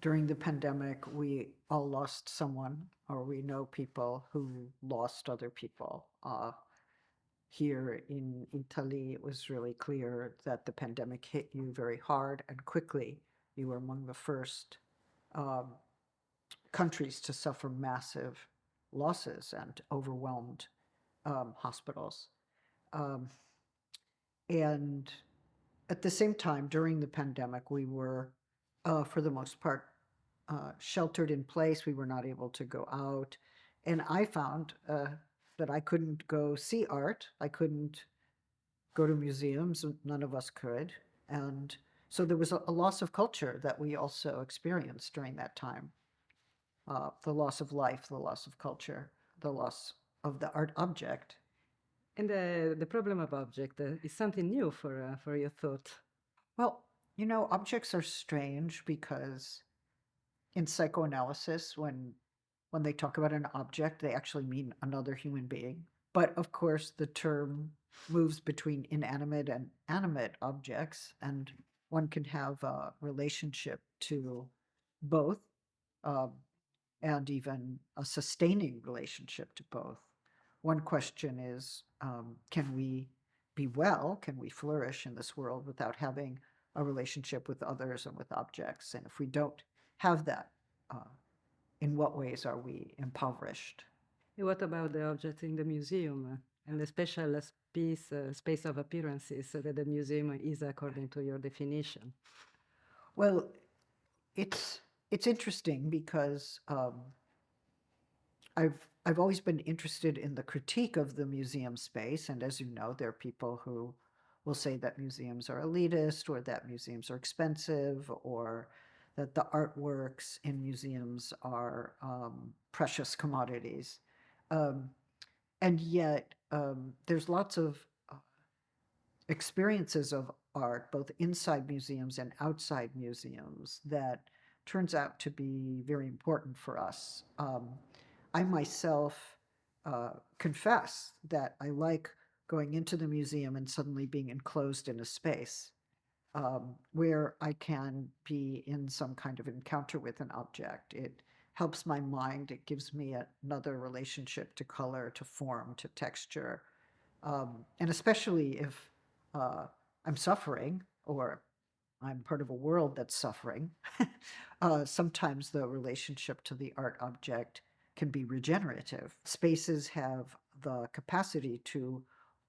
during the pandemic, we all lost someone, or we know people who lost other people. Here in Italy, it was really clear that the pandemic hit you very hard and quickly. You were among the first um, countries to suffer massive losses and overwhelmed hospitals. Um, and at the same time, during the pandemic, we were, for the most part, sheltered in place. We were not able to go out. And I found that I couldn't go see art. I couldn't go to museums. None of us could. And so there was a loss of culture that we also experienced during that time. The loss of life, the loss of culture, the loss of the art object. And the problem of object is something new for your thought. Well, objects are strange because in psychoanalysis, when they talk about an object, they actually mean another human being. But of course, the term moves between inanimate and animate objects, and one can have a relationship to both, um, and even a sustaining relationship to both. One question is, can we be well? Can we flourish in this world without having a relationship with others and with objects? And if we don't have that, in what ways are we impoverished? And what about the object in the museum and the special space of appearances that the museum is according to your definition? Well, it's interesting because I've always been interested in the critique of the museum space, and as you know, there are people who will say that museums are elitist, or that museums are expensive, or that the artworks in museums are precious commodities. Um, and yet, there's lots of experiences of art, both inside museums and outside museums, that turns out to be very important for us. I myself confess that I like going into the museum and suddenly being enclosed in a space where I can be in some kind of encounter with an object. It helps my mind. It gives me another relationship to color, to form, to texture. And especially if I'm suffering, or I'm part of a world that's suffering, sometimes the relationship to the art object can be regenerative. Spaces have the capacity to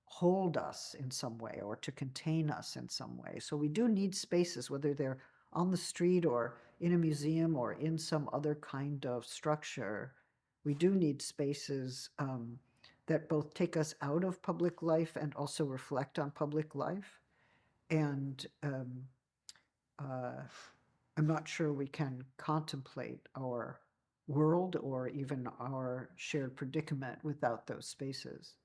hold us in some way or to contain us in some way. So we do need spaces, whether they're on the street or in a museum or in some other kind of structure. We do need spaces that both take us out of public life and also reflect on public life. And I'm not sure we can contemplate our world or even our shared predicament without those spaces.